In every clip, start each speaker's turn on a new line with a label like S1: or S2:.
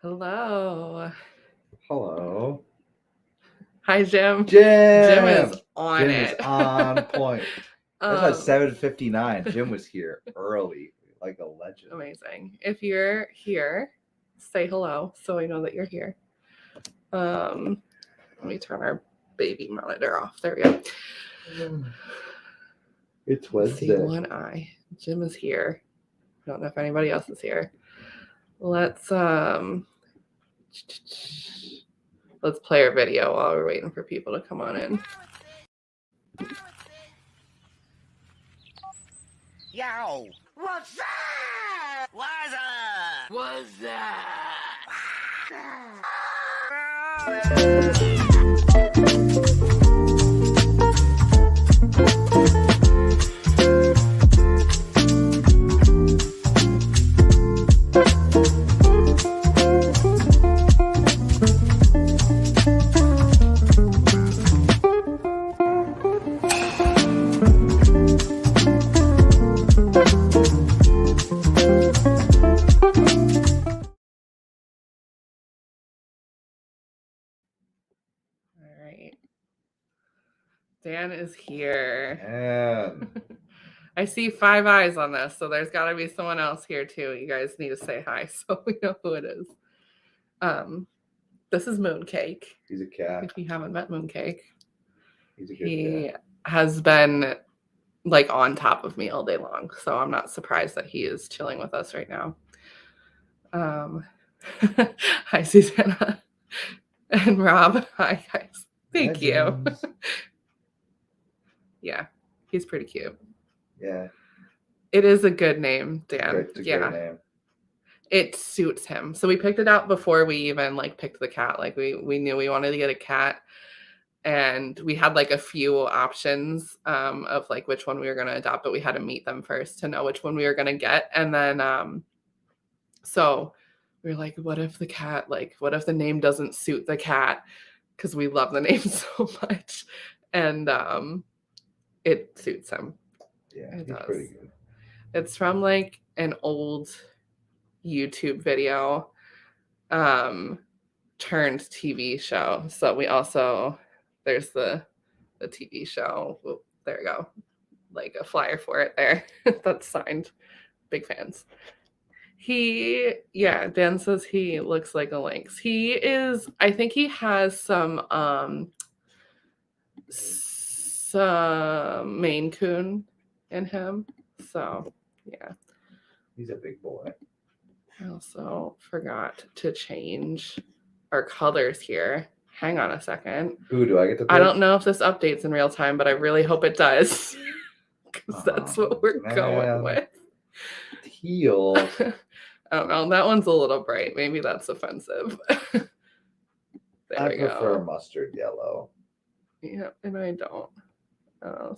S1: Hello.
S2: Hello.
S1: Hi, Jim.
S2: Jim!
S1: Jim is on
S2: Jim
S1: it.
S2: is on point. That's at
S1: um,
S2: 7:59. Jim was here early, like a legend.
S1: Amazing. If you're here, say hello so I know that you're here. Let me turn our baby monitor off. There we go.
S2: It's
S1: Let's see
S2: Wednesday.
S1: one eye. Jim is here. I don't know if anybody else is here. Let's play our video while we're waiting for people to come on in.
S3: Yo! What's up? What's up? What's
S1: All right. Dan is here.
S2: Man.
S1: I see 5 eyes on this, so there's got to be someone else here too. You guys need to say hi so we know who it is. This is Mooncake.
S2: He's a cat.
S1: If you haven't met Mooncake,
S2: He's a good
S1: he
S2: cat.
S1: has been like on top of me all day long, so I'm not surprised that he is chilling with us right now. Hi, Susanna and Rob. Hi, guys. Thank you. Yeah, he's pretty cute.
S2: Yeah.
S1: It is a good name, Dan.
S2: It's a great name.
S1: It suits him. So we picked it out before we even like picked the cat. Like we knew we wanted to get a cat, and we had like a few options of like which one we were going to adopt, but we had to meet them first to know which one we were going to get. And then so we were like, what if the name doesn't suit the cat? Because we love the name so much. And it suits him.
S2: Yeah, he's pretty good.
S1: It's from like an old YouTube video turned TV show. So we also, there's the TV show. Whoop, there we go. Like a flyer for it there. That's signed. Big fans. Dan says he looks like a lynx. I think he has some Maine Coon in him. So yeah.
S2: He's a big boy.
S1: I also forgot to change our colors here. Hang on a second.
S2: Ooh, do I get to pick?
S1: I don't know if this updates in real time, but I really hope it does. Because that's what we're going with.
S2: Teal.
S1: I don't know. That one's a little bright. Maybe that's offensive.
S2: I prefer mustard yellow.
S1: Yeah, and I don't.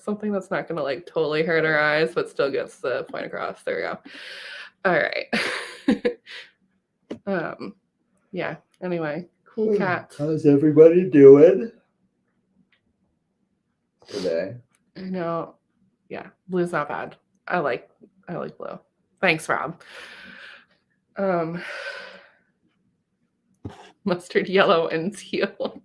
S1: Something that's not going to like totally hurt our eyes, but still gets the point across. There we go. All right. Yeah. Anyway, cool cat.
S2: How's everybody doing today?
S1: I know. Yeah, blue's not bad. I like blue. Thanks, Rob. Mustard yellow and teal.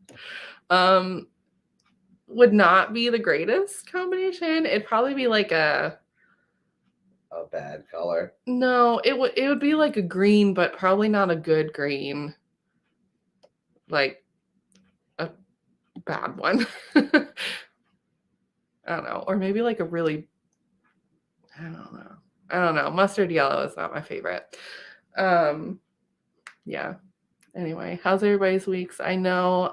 S1: Would not be the greatest combination. It'd probably be like a
S2: bad color.
S1: No, it would be like a green, but probably not a good green. Like a bad one. I don't know. Or maybe like a really, I don't know. Mustard yellow is not my favorite. Yeah. Anyway, how's everybody's weeks? I know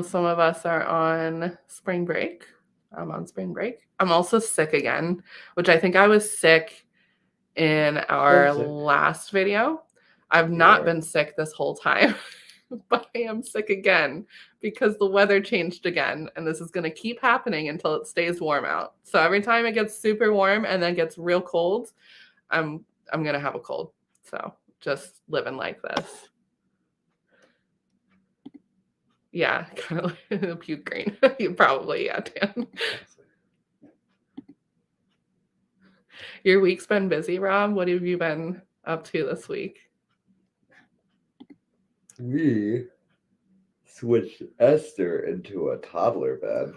S1: some of us are on spring break. I'm on spring break. I'm also sick again, which I think I was sick in our last video. I've not been sick this whole time, but I am sick again because the weather changed again, and this is going to keep happening until it stays warm out. So every time it gets super warm and then gets real cold, I'm going to have a cold. So just living like this. Yeah, kind of like a puke green. You probably, yeah, Dan. Your week's been busy, Rob. What have you been up to this week?
S2: We switched Esther into a toddler bed.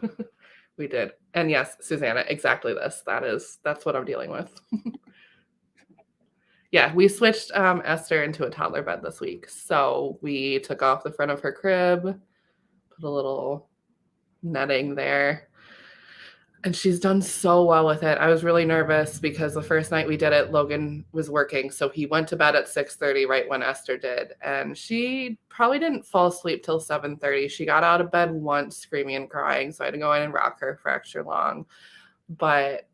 S1: We did. And yes, Susanna, exactly this. That's what I'm dealing with. Yeah, we switched Esther into a toddler bed this week. So we took off the front of her crib, put a little netting there. And she's done so well with it. I was really nervous because the first night we did it, Logan was working. So he went to bed at 6:30 right when Esther did. And she probably didn't fall asleep till 7:30. She got out of bed once screaming and crying. So I had to go in and rock her for extra long. But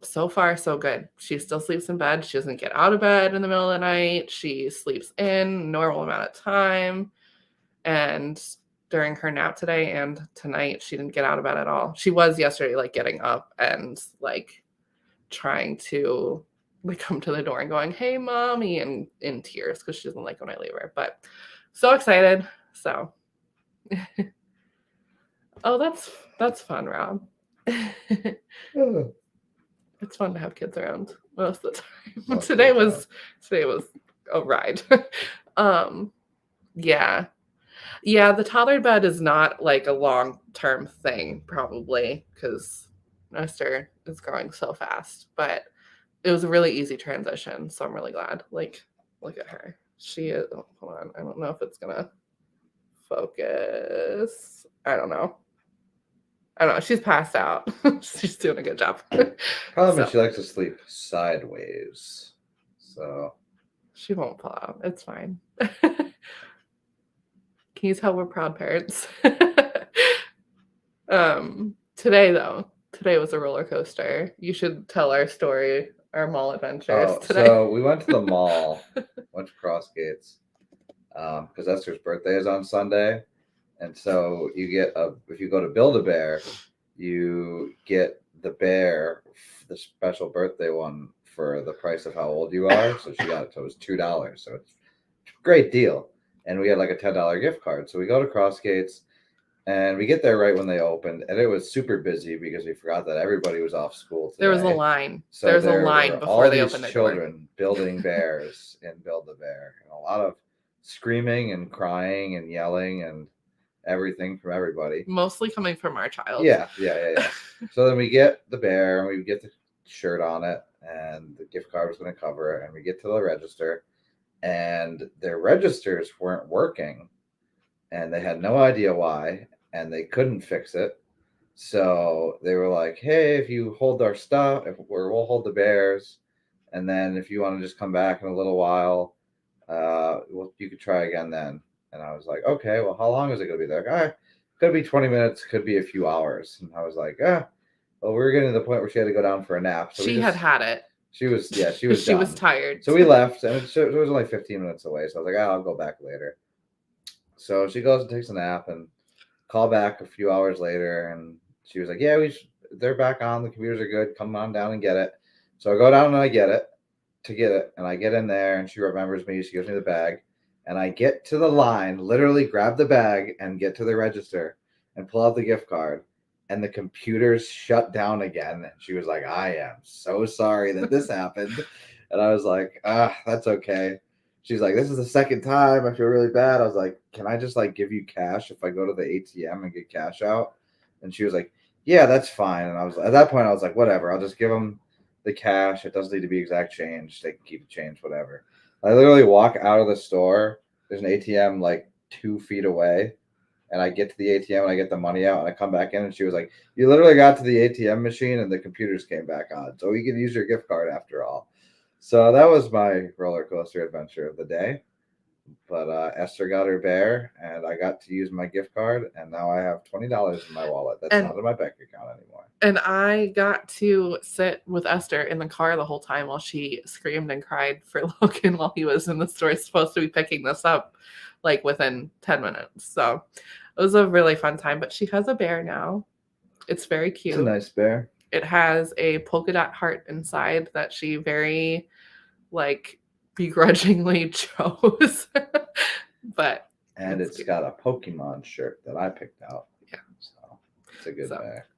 S1: so far, so good. She still sleeps in bed. She doesn't get out of bed in the middle of the night. She sleeps in normal amount of time. And during her nap today and tonight, she didn't get out of bed at all. She was yesterday, like getting up and like trying to like come to the door and going, "Hey, mommy," and in tears because she doesn't like when I leave her. But so excited. So, oh, that's fun, Rob. It's fun to have kids around most of the time. Today was a ride. Yeah. Yeah, the toddler bed is not like a long-term thing, probably, because Esther is growing so fast. But it was a really easy transition, so I'm really glad. Like, look at her. She is. Oh, hold on. I don't know if it's gonna focus. I don't know. She's passed out. She's doing a good job.
S2: Problem is she likes to sleep sideways, so
S1: she won't fall out. It's fine. Can you tell we're proud parents? Today was a roller coaster. You should tell our story, our mall adventures today.
S2: So we went to the mall, went to Crossgates, because Esther's birthday is on Sunday. And so you get if you go to Build-A-Bear, you get the bear, the special birthday one, for the price of how old you are. So she got it, so it was $2. So it's a great deal. And we had like a $10 gift card. So we go to Crossgates and we get there right when they opened. And it was super busy because we forgot that everybody was off school today.
S1: There was a line.
S2: So
S1: there was a line before they opened the door.
S2: Children building bears in Build-A-Bear. And a lot of screaming and crying and yelling and everything from everybody.
S1: Mostly coming from our child.
S2: Yeah. So then we get the bear and we get the shirt on it and the gift card was going to cover it. And we get to the register and their registers weren't working and they had no idea why and they couldn't fix it. So they were like, "Hey, if you hold our stuff, we'll hold the bears. And then if you want to just come back in a little while, you could try again then." And I was like, "Okay, well, how long is it going to be there?" Like, could be 20 minutes, could be a few hours. And I was like, well, we were getting to the point where she had to go down for a nap. So
S1: she had it.
S2: She was
S1: she was tired.
S2: So we left, and it was only 15 minutes away. So I was like, I'll go back later. So she goes and takes a nap and call back a few hours later. And she was like, "Yeah, they're back on. The computers are good. Come on down and get it." So I go down and I get it. And I get in there and she remembers me. She gives me the bag. And I get to the line, literally grab the bag and get to the register and pull out the gift card. And the computers shut down again. And she was like, "I am so sorry that this happened." And I was like, "That's okay." She's like, "This is the second time. I feel really bad." I was like, "Can I just like give you cash if I go to the ATM and get cash out?" And she was like, "Yeah, that's fine." And at that point, I was like, "Whatever. I'll just give them the cash. It doesn't need to be exact change. They can keep the change, whatever." I literally walk out of the store. There's an ATM like 2 feet away. And I get to the ATM and I get the money out and I come back in and she was like, "You literally got to the ATM machine and the computers came back on. So you can use your gift card after all." So that was my roller coaster adventure of the day. But Esther got her bear and I got to use my gift card. And now I have $20 in my wallet. That's not in my bank account anymore.
S1: And I got to sit with Esther in the car the whole time while she screamed and cried for Logan while he was in the store supposed to be picking this up like within 10 minutes. So it was a really fun time. But she has a bear now. It's very cute.
S2: It's a nice bear.
S1: It has a polka dot heart inside that she very like begrudgingly chose.
S2: And it's got a Pokemon shirt that I picked out.
S1: Yeah.
S2: So it's a good bear.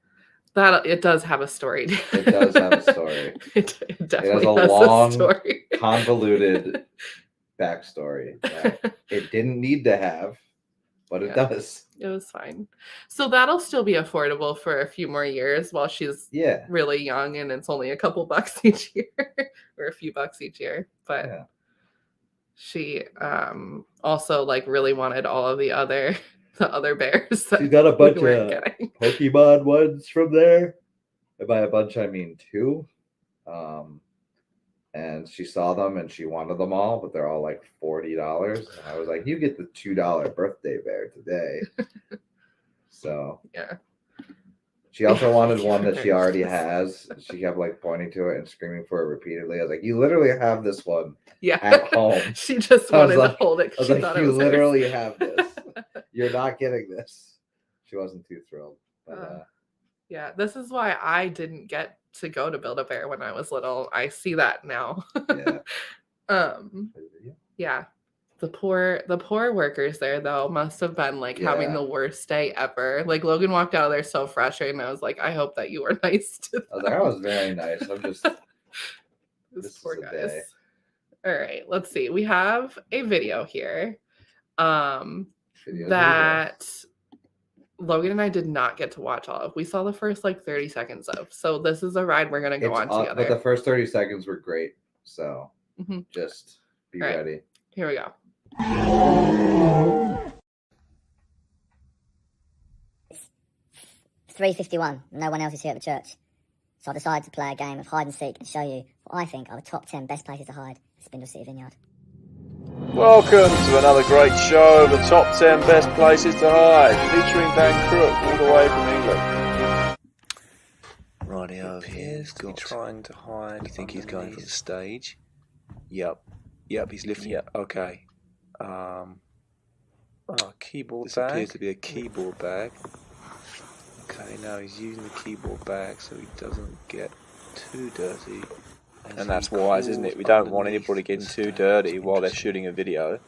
S1: That it does have a story.
S2: It does have a story.
S1: It definitely
S2: has a long
S1: story.
S2: convoluted backstory that it didn't need to have, but it does.
S1: It was fine. So that'll still be affordable for a few more years while she's really young, and it's only a couple bucks each year or a few bucks each year. But she also like really wanted all of the other bears.
S2: She got a bunch of Pokemon ones from there. And by a bunch, I mean 2. And she saw them and she wanted them all, but they're all like $40. And I was like, you get the $2 birthday bear today. So she also wanted one that she already has. She kept like pointing to it and screaming for it repeatedly. I was like, you literally have this one at home.
S1: She just wanted to hold it.
S2: I was like, you literally have this. You're not getting this. She wasn't too thrilled. But
S1: yeah, this is why I didn't get to go to Build-A-Bear when I was little. I see that now. Yeah. The poor workers there though must have been like having the worst day ever. Like Logan walked out of there so frustrated, and I was like, I hope that you were nice to them.
S2: I was like, I was very nice. I'm just
S1: this poor guys. All right, let's see. We have a video here that Logan and I did not get to watch all of. We saw the first like 30 seconds of. So this is a ride we're going to go on together.
S2: But the first 30 seconds were great. So just be ready.
S1: Here we go.
S4: It's 3:51. No one else is here at the church. So I decided to play a game of hide and seek and show you what I think are the top 10 best places to hide at Spindle City Vineyard.
S5: Welcome to another great show of the top 10 best places to hide, featuring Dan Crook all the way from England. Rightio, here's to be trying to hide. You think he's going for the stage? Yep, he's lifting it. Okay. Keyboard this bag. This appears to be a keyboard bag. Okay, now he's using the keyboard bag so he doesn't get too dirty. And that's wise, isn't it? We don't want anybody getting too dirty while they're shooting a video.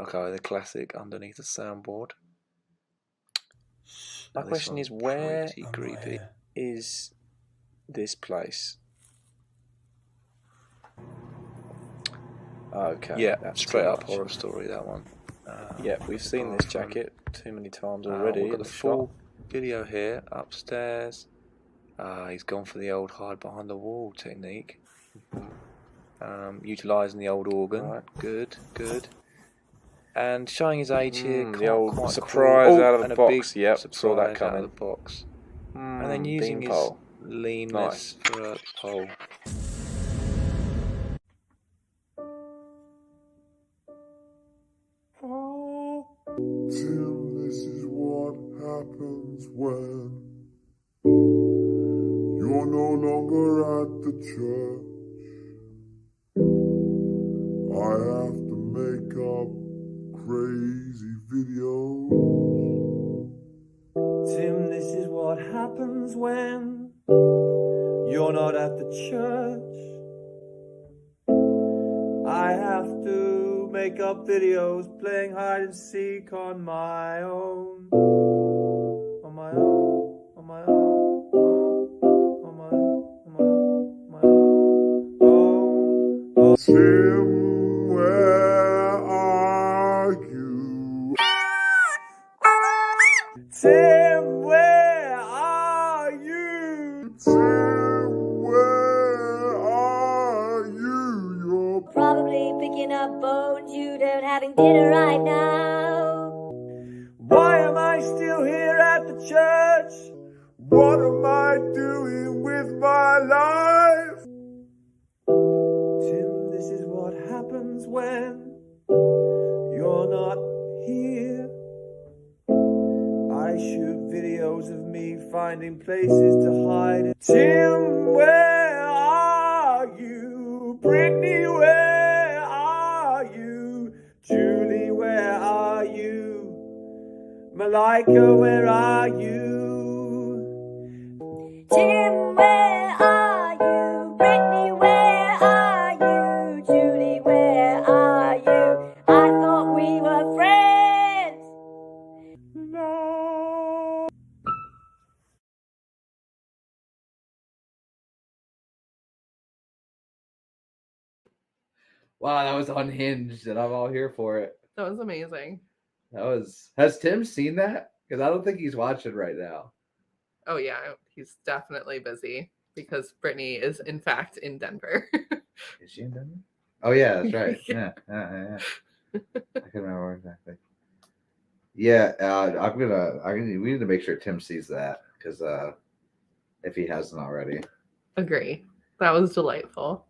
S5: Okay, the classic underneath the soundboard. My question is, where is this place? Okay. Yeah, straight up horror story, that one. Yeah, we've seen this jacket too many times already. We've got the full video here, upstairs. He's gone for the old hide behind the wall technique. Utilising the old organ. Right, good. And showing his age here. The old surprise out of the box. Yep, saw that coming. Out of the box. And then using his leanness for a pole.
S6: Tim, this is what happens when you're no longer at the church. I have to make up crazy videos.
S7: Tim, this is what happens when you're not at the church. I have to make up videos playing hide and seek on my own. On my own. On my own. On my own. On my own. Oh.
S6: Tim, where are you?
S7: Tim, where are you?
S6: Tim, where are you? You're
S4: Probably picking up bones you don't having dinner right now.
S7: Why am I still here at the church?
S6: What am I doing with my life?
S7: Tim, this is what happens when you're not here. I shoot videos of me finding places to hide. Tim, where are you? Brittany, where are you? Julie, where are you? Malika, where are you?
S4: Tim, where are you? Brittany, where are you? Julie, where are you? I thought we were friends.
S7: No.
S2: Wow, that was unhinged, and I'm all here for it.
S1: That was amazing.
S2: That was. Has Tim seen that? Because I don't think he's watching right now.
S1: Oh yeah, he's definitely busy because Brittany is in fact in Denver.
S2: Is she in Denver? Oh yeah, that's right. Yeah. I can remember exactly. Yeah, we need to make sure Tim sees that because if he hasn't already.
S1: Agree. That was delightful.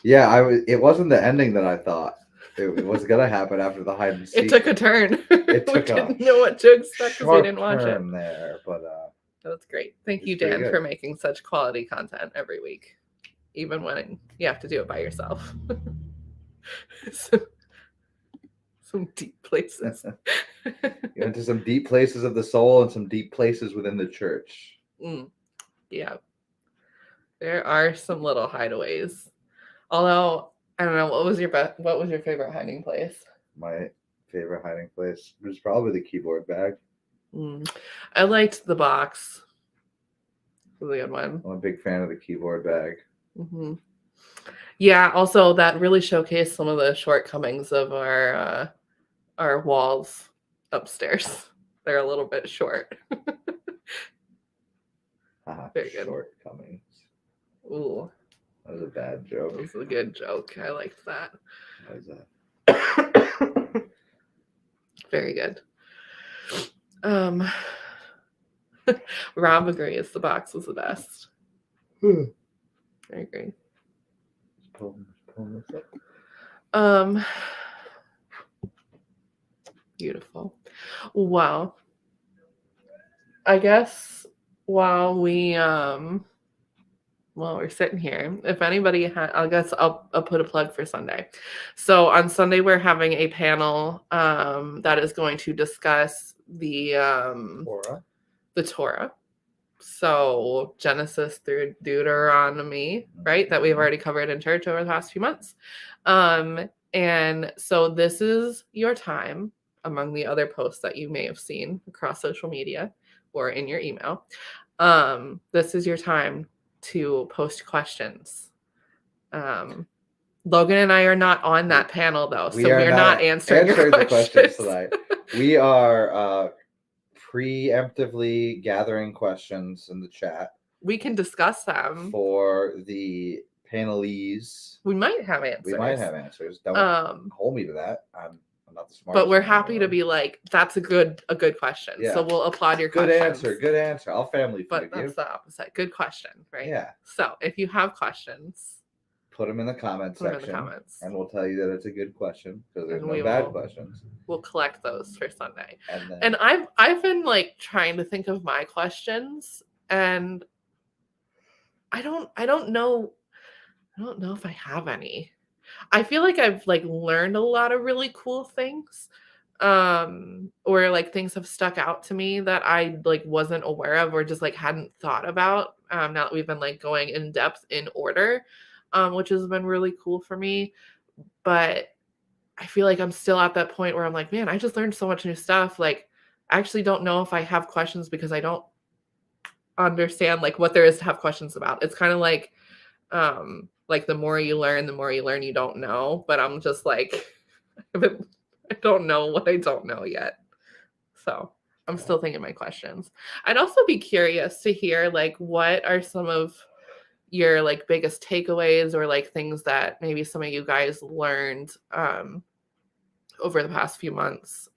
S2: Yeah, it wasn't the ending that I thought it was gonna happen after the hide and seek.
S1: It took a turn.
S2: It
S1: We
S2: took a
S1: didn't know what to expect because we
S2: sharp
S1: didn't watch it.
S2: turn there, but
S1: That's great. Thank
S2: It's
S1: you,
S2: pretty
S1: Dan,
S2: good.
S1: for making such quality content every week, even when you have to do it by yourself. Some deep places.
S2: you went to some deep places of the soul and some deep places within the church.
S1: Yeah. There are some little hideaways. Although, I don't know, what was your favorite hiding place?
S2: My favorite hiding place was probably the keyboard bag.
S1: I liked the box. It was a good one.
S2: I'm a big fan of the keyboard bag.
S1: Mm-hmm. Yeah, also that really showcased some of the shortcomings of our walls upstairs. They're a little bit short. Very good.
S2: Shortcomings.
S1: Ooh,
S2: That was a bad joke.
S1: that was a good joke. I liked that.
S2: What was that?
S1: Very good. Rob agrees the box was the best. I agree.
S2: Pull this up.
S1: Beautiful. Well, I guess while we're sitting here, if anybody I guess I'll put a plug for Sunday. So on Sunday we're having a panel that is going to discuss the Torah. So Genesis through Deuteronomy, right? That we've already covered in church over the past few months. And so this is your time, among the other posts that you may have seen across social media or in your email. This is your time to post questions. Logan and I are not on that panel though, so we're not answering
S2: the questions tonight. We are preemptively gathering questions in the chat.
S1: We can discuss them
S2: for the panelies.
S1: We might have answers.
S2: Don't hold me to that. I'm not the smartest.
S1: But we're happy to be like, that's a good question. Yeah. So we'll applaud your questions.
S2: Good answer. I'll family
S1: food. But that's the opposite. Good question, right?
S2: Yeah.
S1: So if you have questions,
S2: put them in the comment section, and we'll tell you that it's a good question because there's no bad questions.
S1: We'll collect those for Sunday. And I've been like trying to think of my questions, and I don't know if I have any. I feel like I've like learned a lot of really cool things, or like things have stuck out to me that I like wasn't aware of or just like hadn't thought about. Now that we've been like going in depth in order, which has been really cool for me. But I feel like I'm still at that point where I'm like, man, I just learned so much new stuff. Like, I actually don't know if I have questions because I don't understand like what there is to have questions about. It's kind of like the more you learn you don't know. But I'm just like, I don't know what I don't know yet. So I'm still thinking my questions. I'd also be curious to hear like what are some of your like biggest takeaways or like things that maybe some of you guys learned over the past few months,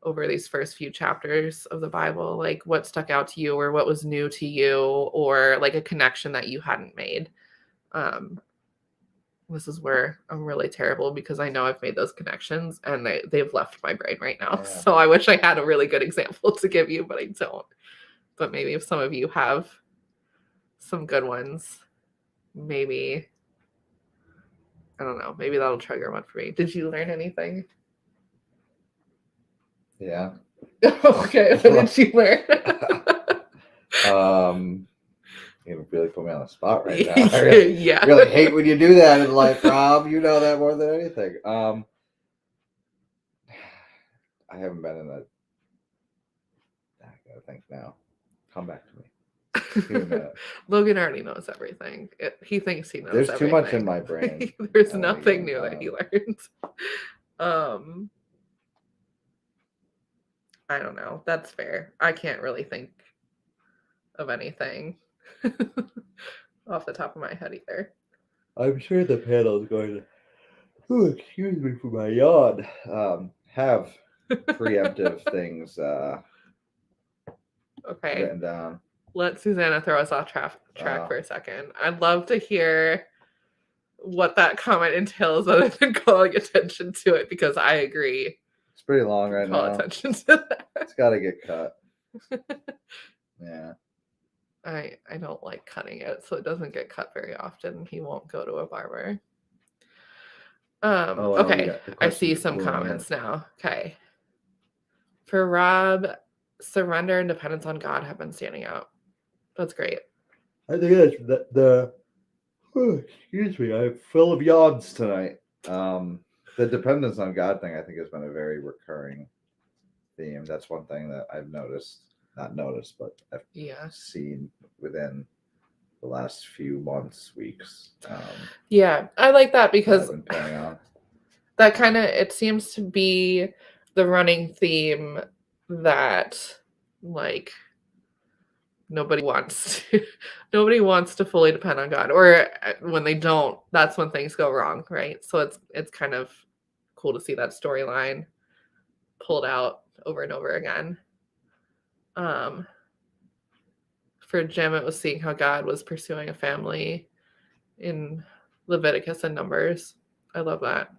S1: over these first few chapters of the Bible, like what stuck out to you or what was new to you or like a connection that you hadn't made. This is where I'm really terrible because I know I've made those connections and they've left my brain right now. Yeah. So I wish I had a really good example to give you, but I don't. But maybe if some of you have some good ones, maybe, I don't know, maybe that'll trigger one for me. Did you learn anything?
S2: Yeah.
S1: Okay, what did you learn?
S2: You really put me on the spot right now. I really hate when you do that in life, Rob. You know that more than anything. I haven't been in that. I gotta think now. Come back to me. Give me a minute.
S1: Logan already knows everything. He thinks he knows
S2: There's
S1: everything.
S2: too much in my brain.
S1: There's
S2: I wanna
S1: nothing
S2: get
S1: new that he
S2: down.
S1: learned. I don't know. That's fair. I can't really think of anything off the top of my head either.
S2: I'm sure the panel is going to, oh, excuse me for my yawn, have preemptive things
S1: Okay.
S2: written down.
S1: Let Susanna throw us off track
S2: Oh.
S1: for a second. I'd love to hear what that comment entails other than calling attention to it, because I agree.
S2: It's pretty long right
S1: Call
S2: now.
S1: attention to that.
S2: It's got to get cut. Yeah.
S1: I don't like cutting it, so it doesn't get cut very often. He won't go to a barber.
S2: well, we
S1: Okay,
S2: got the
S1: I see
S2: questions
S1: some
S2: flowing in.
S1: comments now. Okay. For Rob, surrender and dependence on God have been standing out. That's great.
S2: I think that's the oh, excuse me, I'm full of yawns tonight. The dependence on God thing, I think, has been a very recurring theme. That's one thing that I've not noticed, but I've seen within the last few months, weeks.
S1: Yeah, I like that because
S2: I've been carrying on.
S1: that kind of, it seems to be the running theme that, like, nobody wants to fully depend on God, or when they don't, that's when things go wrong, right? So it's kind of cool to see that storyline pulled out over and over again. For Jim, it was seeing how God was pursuing a family in Leviticus and Numbers. I love that.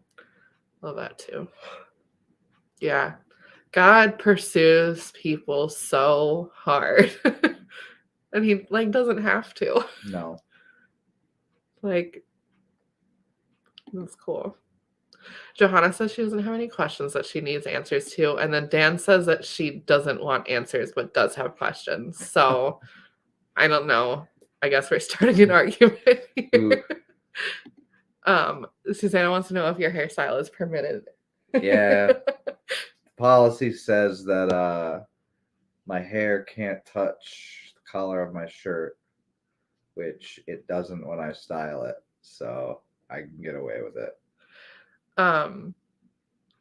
S1: Love that too. Yeah. God pursues people so hard. And he doesn't have to.
S2: No.
S1: That's cool. Johanna says she doesn't have any questions that she needs answers to. And then Dan says that she doesn't want answers, but does have questions. So I don't know. I guess we're starting an argument here. Susanna wants to know if your hairstyle is permitted.
S2: Yeah. Policy says that my hair can't touch the collar of my shirt, which it doesn't when I style it. So I can get away with it.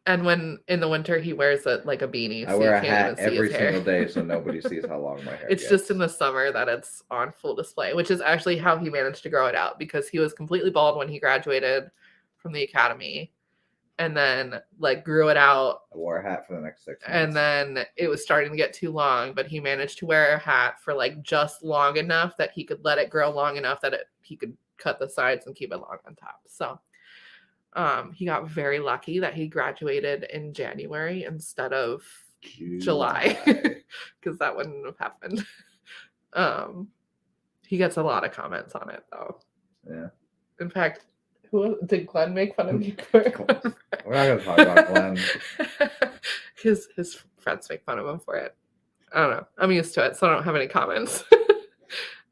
S1: And when in the winter he wears it like a beanie.
S2: I wear a hat every single day, so nobody sees how long my hair
S1: It's
S2: gets.
S1: just in the summer that it's on full display, which is actually how he managed to grow it out, because he was completely bald when he graduated from the academy, and then grew it out.
S2: I wore a hat for the next 6 months.
S1: And then it was starting to get too long, but he managed to wear a hat for just long enough that he could let it grow long enough that he could cut the sides and keep it long on top. So he got very lucky that he graduated in January instead of July, because that wouldn't have happened. He gets a lot of comments on it, though.
S2: Yeah.
S1: In fact, who did Glenn make fun of you for?
S2: We're not going to talk about Glenn.
S1: His friends make fun of him for it. I don't know. I'm used to it, so I don't have any comments.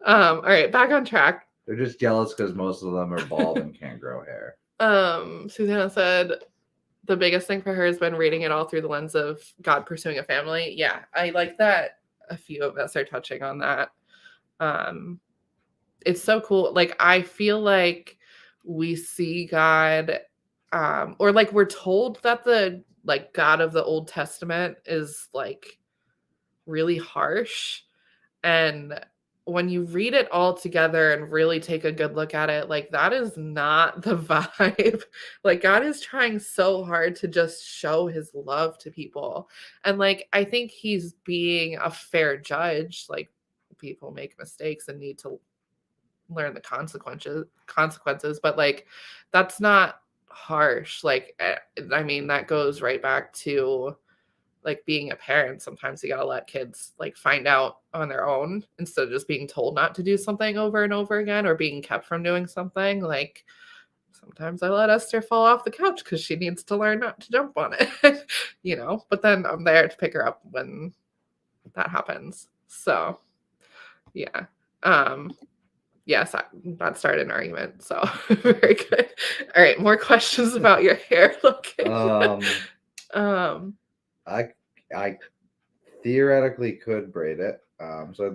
S1: All right, back on track.
S2: They're just jealous because most of them are bald and can't grow hair.
S1: Susanna said the biggest thing for her has been reading it all through the lens of God pursuing a family. Yeah, I like that a few of us are touching on that. It's so cool. I feel like we see God, or we're told that the God of the Old Testament is really harsh. And when you read it all together and really take a good look at it, that is not the vibe. God is trying so hard to just show his love to people. And I think he's being a fair judge. People make mistakes and need to learn the consequences, but that's not harsh. I mean, that goes right back to being a parent. Sometimes you gotta let kids find out on their own instead of just being told not to do something over and over again, or being kept from doing something. Sometimes I let Esther fall off the couch because she needs to learn not to jump on it, but then I'm there to pick her up when that happens. So yeah. Yes, that started an argument. So very good. All right, more questions about your hair, Logan.
S2: I theoretically could braid it.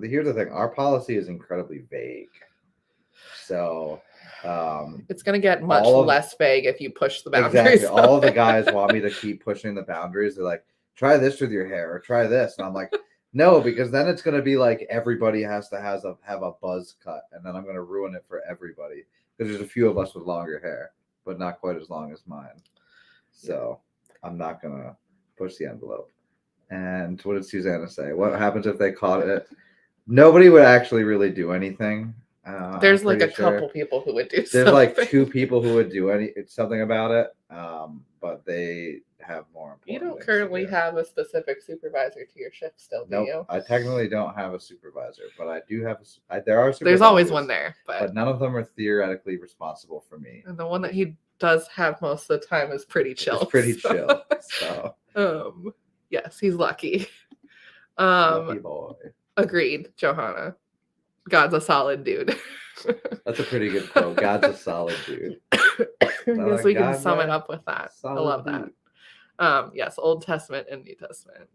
S2: Here's the thing: our policy is incredibly vague. So
S1: it's going to get much less vague if you push the boundaries.
S2: Exactly. All of the guys want me to keep pushing the boundaries. They're like, try this with your hair or try this. And I'm like, no, because then it's going to be like everybody has to have a buzz cut. And then I'm going to ruin it for everybody. Because there's a few of us with longer hair, but not quite as long as mine. So I'm not going to push the envelope. And what did Susanna say? What happens if they caught it? Nobody would actually really do anything.
S1: There's like a couple people who would do
S2: There's
S1: something.
S2: like 2 people who would do something about it, but they have more important.
S1: You don't currently have a specific supervisor to your shift still, do you?
S2: I technically don't have a supervisor, but I do have there are supervisors.
S1: There's always one there,
S2: but none of them are theoretically responsible for me.
S1: And the one that he does have most of the time is pretty chill.
S2: It's pretty chill. So
S1: yes, he's lucky.
S2: Lucky boy.
S1: Agreed, Johanna. God's a solid dude.
S2: That's a pretty good quote. God's a solid dude.
S1: I guess we can sum it up with that. I love that. Yes, Old Testament and New Testament.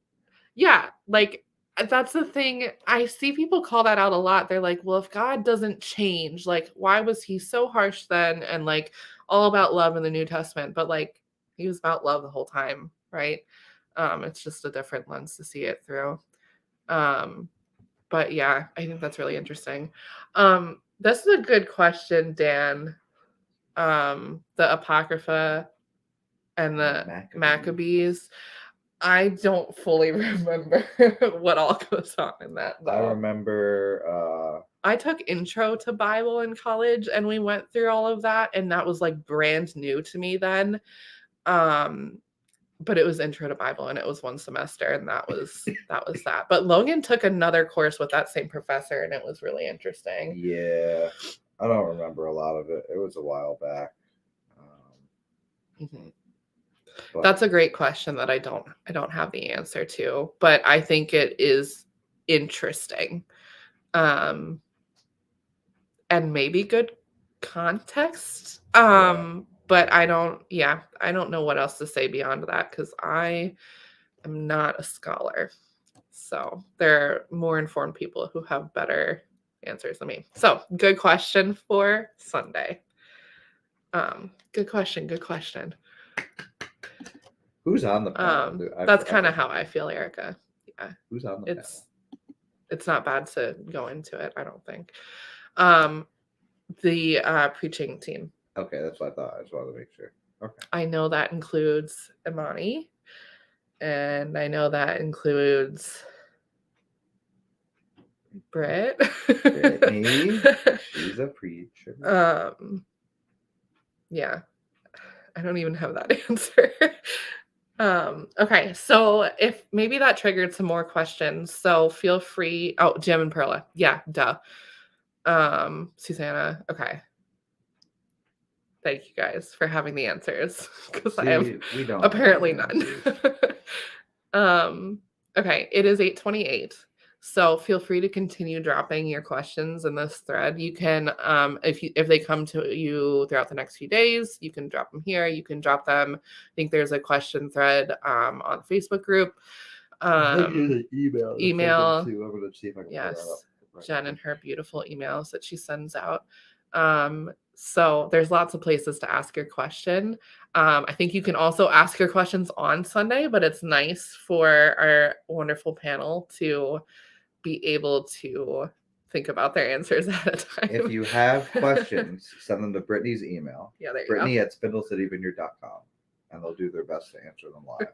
S1: Yeah, like that's the thing. I see people call that out a lot. They're like, well, if God doesn't change, like, why was he so harsh then and like all about love in the New Testament? But like he was about love the whole time, right? It's just a different lens to see it through. But yeah, I think that's really interesting. This is a good question, Dan. The Apocrypha and the Maccabees. I don't fully remember what all goes on in that, though.
S2: I remember
S1: I took Intro to Bible in college and we went through all of that, and that was like brand new to me then. But it was Intro to Bible and it was 1 semester, and that was that. But Logan took another course with that same professor and it was really interesting.
S2: Yeah. I don't remember a lot of it. It was a while back.
S1: That's a great question that I don't have the answer to, but I think it is interesting. And maybe good context. But I don't know what else to say beyond that because I am not a scholar. So there are more informed people who have better answers than me. So good question for Sunday. Good question.
S2: Who's on the panel?
S1: That's kind of how I feel, Erica. Yeah.
S2: Who's on the panel?
S1: It's not bad to go into it, I don't think. The preaching team.
S2: Okay, that's what I thought. I just wanted to make sure. Okay.
S1: I know that includes Imani, and I know that includes Britt.
S2: Brittany, she's a preacher.
S1: Yeah, I don't even have that answer. Okay, so if maybe that triggered some more questions, so feel free. Oh, Jim and Perla. Yeah, duh. Susanna. Okay. Thank you guys for having the answers because I have apparently none. Okay, it is 8:28. So feel free to continue dropping your questions in this thread. You can, if they come to you throughout the next few days, you can drop them here. You can drop them. I think there's a question thread on the Facebook group. Email.
S2: Too. I'm gonna see if I can
S1: yes, Jen and her beautiful emails that she sends out. So there's lots of places to ask your question. I think you can also ask your questions on Sunday, but it's nice for our wonderful panel to be able to think about their answers at a time.
S2: If you have questions, send them to Brittany's email.
S1: Yeah, there you
S2: Brittany
S1: go.
S2: at spindlecityvineyard.com, and they'll do their best to answer them live.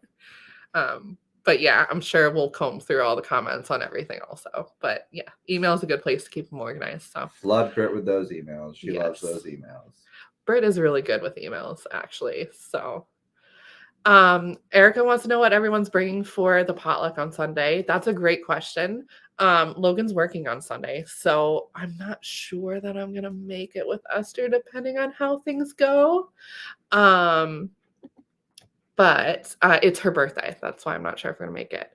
S1: But yeah, I'm sure we'll comb through all the comments on everything also. But yeah, email is a good place to keep them organized. So
S2: flood Britt with those emails. She loves those emails.
S1: Britt is really good with emails, actually. So Erica wants to know what everyone's bringing for the potluck on Sunday. That's a great question. Logan's working on Sunday, so I'm not sure that I'm gonna make it with Esther, depending on how things go. But it's her birthday. That's why I'm not sure if we're going to make it.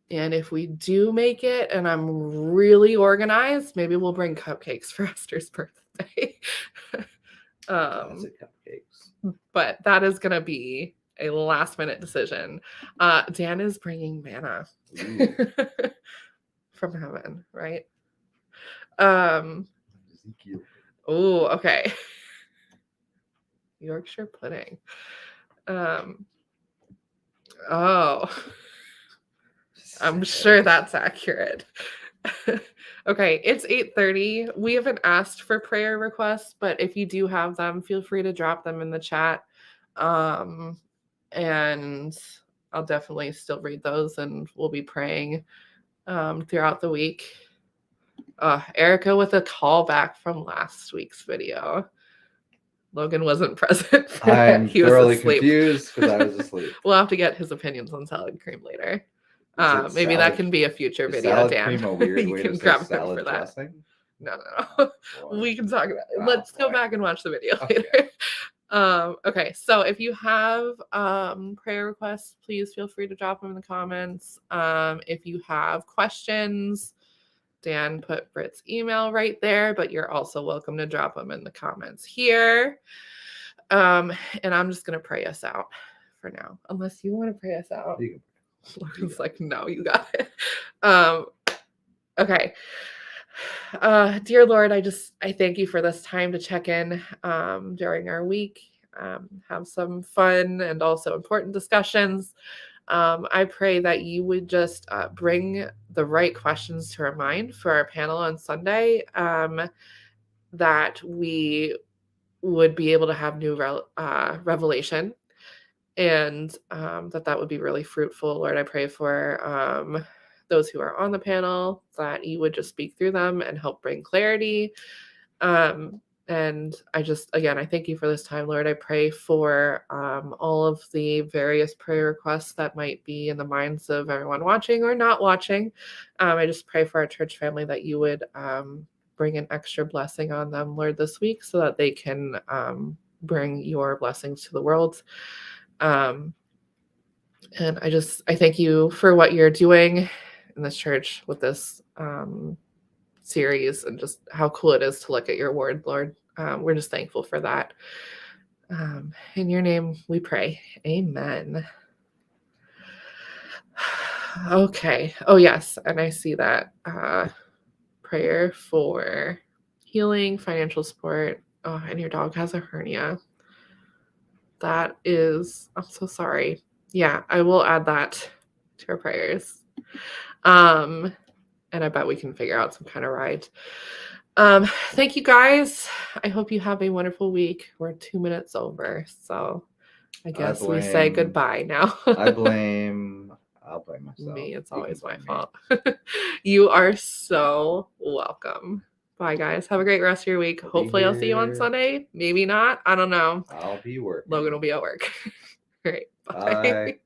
S1: And if we do make it and I'm really organized, maybe we'll bring cupcakes for Esther's birthday.
S2: Classic cupcakes.
S1: But that is going to be a last minute decision. Dan is bringing manna from heaven, right?
S2: Ezekiel.
S1: Oh, okay. Yorkshire pudding. Oh, I'm sure that's accurate. Okay, it's 8:30. We haven't asked for prayer requests, but if you do have them, feel free to drop them in the chat. And I'll definitely still read those, and we'll be praying throughout the week. Erica with a callback from last week's video. Logan wasn't present for that.
S2: I'm
S1: He was
S2: thoroughly
S1: asleep.
S2: confused because I was asleep.
S1: We'll have to get his opinions on salad cream later.
S2: Is it
S1: Maybe that
S2: salad-
S1: can be a future
S2: is
S1: video,
S2: salad
S1: Dan.
S2: cream a weird
S1: You
S2: way
S1: can
S2: to say
S1: grab him
S2: salad
S1: for that.
S2: dressing?
S1: No.
S2: Boy.
S1: We can talk about it.
S2: Oh,
S1: Let's go
S2: boy.
S1: back and watch the video
S2: Okay.
S1: later. Okay, so if you have prayer requests, please feel free to drop them in the comments. If you have questions, Dan put Britt's email right there, but you're also welcome to drop them in the comments here. And I'm just gonna pray us out for now, unless you want to pray us out.
S2: You
S1: Logan's like, no, you got it. Okay. Dear Lord, I thank you for this time to check in during our week, have some fun and also important discussions. I pray that you would just bring the right questions to our mind for our panel on Sunday, that we would be able to have new revelation, and that would be really fruitful. Lord, I pray for those who are on the panel, that you would just speak through them and help bring clarity. And I thank you for this time, Lord. I pray for all of the various prayer requests that might be in the minds of everyone watching or not watching. I just pray for our church family that you would bring an extra blessing on them, Lord, this week, so that they can bring your blessings to the world. And I thank you for what you're doing in this church with this series, and just how cool it is to look at your word, Lord. We're just thankful for that. In your name we pray. Amen. Okay. Oh, yes. And I see that prayer for healing, financial support. Oh, and your dog has a hernia. I'm so sorry. Yeah, I will add that to our prayers. And I bet we can figure out some kind of ride. Thank you guys. I hope you have a wonderful week. We're 2 minutes over, so I guess we say goodbye now.
S2: I'll blame myself.
S1: Me. It's
S2: You
S1: always
S2: can
S1: my
S2: blame me.
S1: fault. You are so welcome. Bye, guys. Have a great rest of your week.
S2: I'll be
S1: Hopefully I'll see you on
S2: here.
S1: Sunday. Maybe not. I don't know.
S2: I'll be working.
S1: Logan will be at work. All right.
S2: Bye.